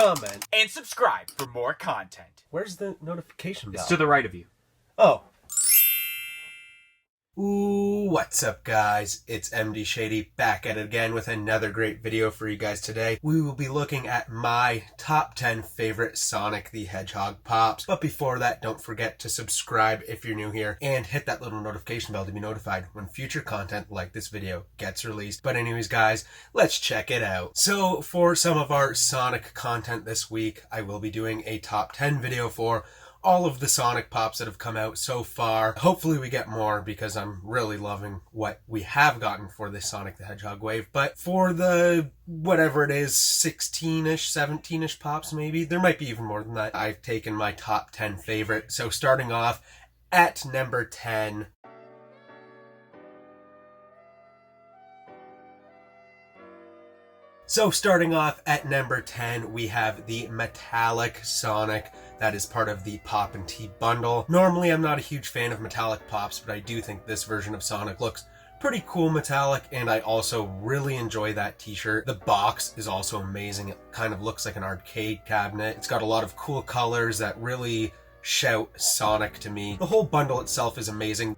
comment, and subscribe for more content. Where's the notification bell? It's to the right of you. Oh. Ooh, what's up guys? It's MD Shady back at it again with another great video for you guys today. We will be looking at my top 10 favorite Sonic the Hedgehog pops. But before that, don't forget to subscribe if you're new here and hit that little notification bell to be notified when future content like this video gets released. But anyways guys, let's check it out. So for some of our Sonic content this week, I will be doing a top 10 video for all of the Sonic pops that have come out so far. Hopefully we get more because I'm really loving what we have gotten for this Sonic the Hedgehog wave. But for the, whatever it is, 16-ish, 17-ish pops maybe, there might be even more than that, I've taken my top 10 favorite. So starting off at number 10. So starting off at number 10, we have the metallic Sonic that is part of the Pop and Tea bundle. Normally, I'm not a huge fan of metallic pops, but I do think this version of Sonic looks pretty cool metallic, and I also really enjoy that t-shirt. The box is also amazing. It kind of looks like an arcade cabinet. It's got a lot of cool colors that really shout Sonic to me. The whole bundle itself is amazing.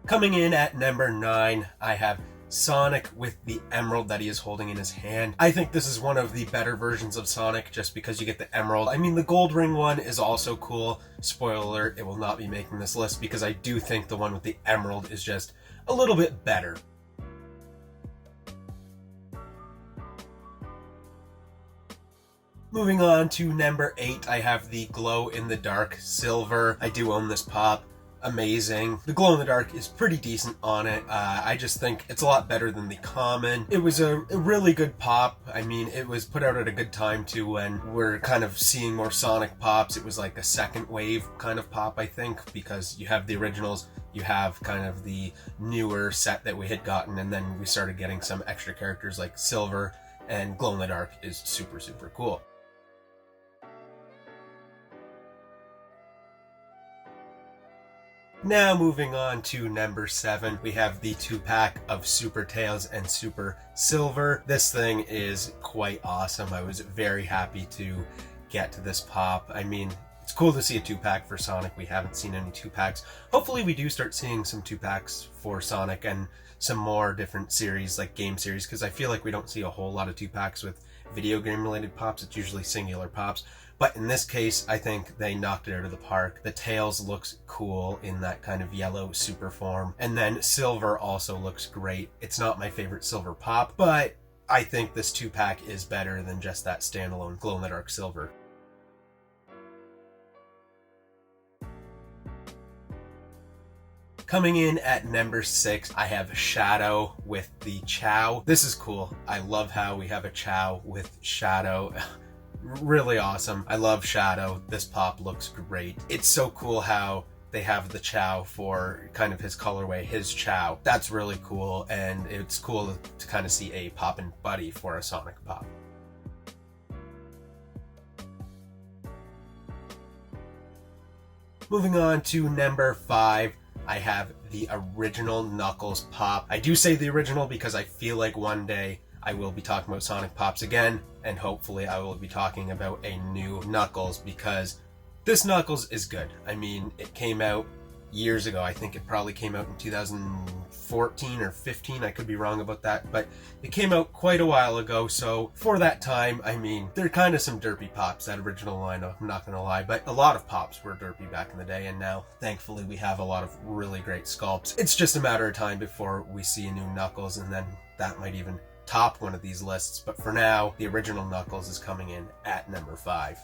Coming in at number 9, I have Sonic with the emerald that he is holding in his hand. I think this is one of the better versions of Sonic just because you get the emerald. I mean, the gold ring one is also cool. Spoiler alert, it will not be making this list because I do think the one with the emerald is just a little bit better. Moving on to number 8, I have the glow in the dark silver. I do own this pop. Amazing. The glow in the dark is pretty decent on it. I just think it's a lot better than the common. It was a really good pop. I mean, it was put out at a good time too when we're kind of seeing more Sonic pops. It was like a second wave kind of pop, I think, because you have the originals, you have kind of the newer set that we had gotten, and then we started getting some extra characters like Silver, and glow in the dark is super, super cool. Now moving on to number 7, we have the 2-pack of Super Tails and Super Silver. This thing is quite awesome. I was very happy to get to this pop. I mean, it's cool to see a 2-pack for Sonic. We haven't seen any 2-packs. Hopefully we do start seeing some 2-packs for Sonic and some more different series, like game series, because I feel like we don't see a whole lot of 2-packs with video game related pops. It's usually singular pops. But in this case, I think they knocked it out of the park. The Tails looks cool in that kind of yellow super form. And then Silver also looks great. It's not my favorite Silver pop, but I think this 2-pack is better than just that standalone glow-in-the-dark Silver. Coming in at number 6, I have Shadow with the Chow. This is cool. I love how we have a Chow with Shadow. Really awesome. I love Shadow. This pop looks great. It's so cool how they have the Chow for kind of his colorway, his Chow. That's really cool, and it's cool to kind of see a poppin' buddy for a Sonic pop. Moving on to number 5, I have the original Knuckles pop. I do say the original because I feel like one day I will be talking about Sonic pops again, and hopefully I will be talking about a new Knuckles because this Knuckles is good. I mean, it came out years ago. I think it probably came out in 2014 or 15. I could be wrong about that, but it came out quite a while ago. So for that time, I mean, they're kind of some derpy pops, that original lineup, I'm not gonna lie, but a lot of pops were derpy back in the day, and now thankfully we have a lot of really great sculpts. It's just a matter of time before we see a new Knuckles, and then that might even top one of these lists, but for now, the original Knuckles is coming in at number 5.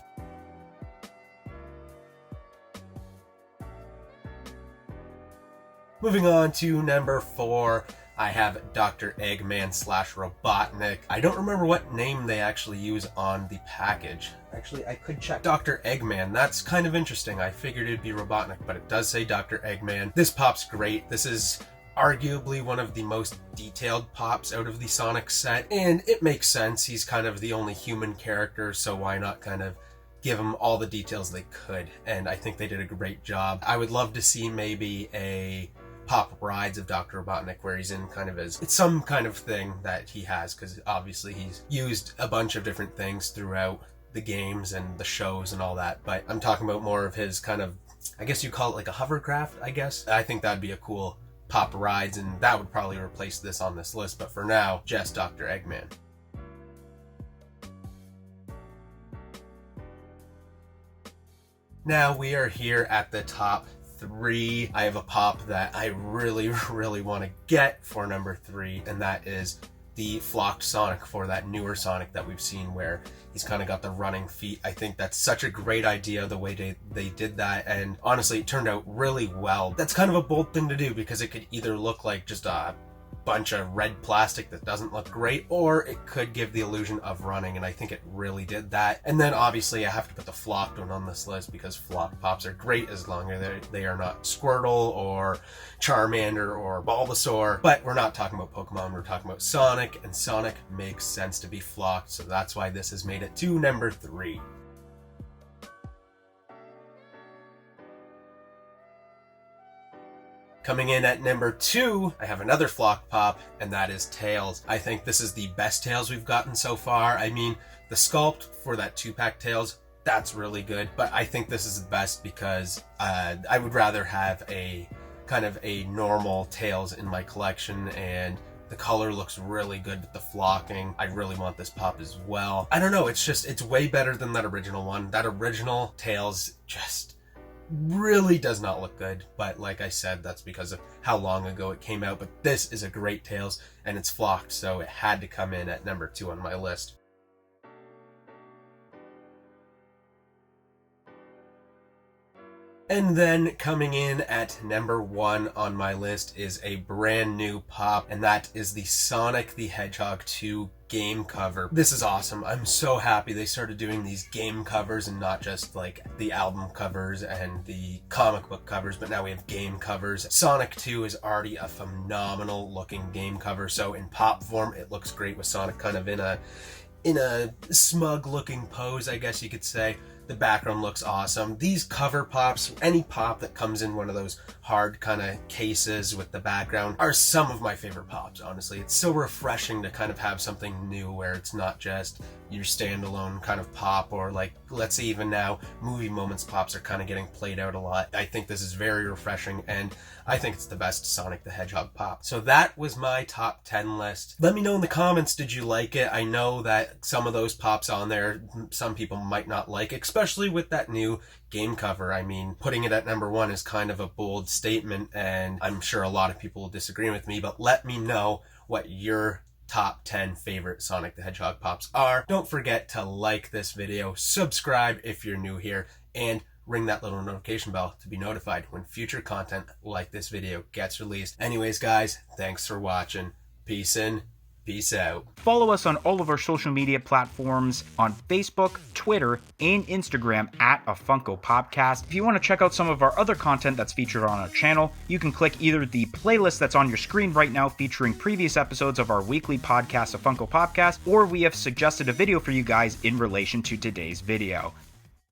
Moving on to number 4, I have Dr. Eggman / Robotnik. I don't remember what name they actually use on the package. Actually, I could check. Dr. Eggman, that's kind of interesting. I figured it'd be Robotnik, but it does say Dr. Eggman. This pop's great. This is arguably one of the most detailed pops out of the Sonic set, and it makes sense. He's kind of the only human character, so why not kind of give him all the details they could, and I think they did a great job. I would love to see maybe a pop rides of Dr. Robotnik where he's in kind of it's some kind of thing that he has, because obviously he's used a bunch of different things throughout the games and the shows and all that, but I'm talking about more of his kind of, I guess you call it like a hovercraft, I guess. I think that'd be a cool pop rides, and that would probably replace this on this list, but for now, just Dr. Eggman. Now we are here at the top 3. I have a pop that I really want to get for number 3, and that is the flocked Sonic for that newer Sonic that we've seen where he's kind of got the running feet. I think that's such a great idea, the way they did that, and honestly it turned out really well. That's kind of a bold thing to do, because it could either look like just a bunch of red plastic that doesn't look great, or it could give the illusion of running, and I think it really did that. And then obviously I have to put the flocked one on this list, because flocked pops are great as long as they are not Squirtle or Charmander or Bulbasaur. But we're not talking about Pokemon, we're talking about Sonic, and Sonic makes sense to be flocked, so that's why this has made it to number 3. Coming in at number 2, I have another flock pop, and that is Tails. I think this is the best Tails we've gotten so far. I mean, the sculpt for that 2-pack Tails, that's really good, but I think this is the best because I would rather have a kind of a normal Tails in my collection, and the color looks really good with the flocking. I really want this pop as well. I don't know, it's way better than that original one. That original Tails just really does not look good, but like I said, that's because of how long ago it came out. But this is a great Tails, and it's flocked, so it had to come in at number 2 on my list. And then coming in at number 1 on my list is a brand new pop, and that is the Sonic the Hedgehog 2 game cover. This is awesome. I'm so happy they started doing these game covers and not just like the album covers and the comic book covers, but now we have game covers. Sonic 2 is already a phenomenal looking game cover, so in pop form it looks great with Sonic kind of in a smug looking pose, I guess you could say. The background looks awesome. These cover pops, any pop that comes in one of those hard kind of cases with the background, are some of my favorite pops, honestly. It's so refreshing to kind of have something new where it's not just your standalone kind of pop, or like, let's say even now, movie moments pops are kind of getting played out a lot. I think this is very refreshing, and I think it's the best Sonic the Hedgehog pop. So that was my top 10 list. Let me know in the comments, did you like it? I know that some of those pops on there, some people might not like, especially with that new game cover. I mean, putting it at number 1 is kind of a bold statement, and I'm sure a lot of people will disagree with me, but let me know what your top 10 favorite Sonic the Hedgehog pops are. Don't forget to like this video, subscribe if you're new here, and ring that little notification bell to be notified when future content like this video gets released. Anyways, guys, thanks for watching. Peace in, peace out. Follow us on all of our social media platforms on Facebook, Twitter, and Instagram at A Funko Popcast. If you want to check out some of our other content that's featured on our channel, you can click either the playlist that's on your screen right now featuring previous episodes of our weekly podcast, A Funko Popcast, or we have suggested a video for you guys in relation to today's video.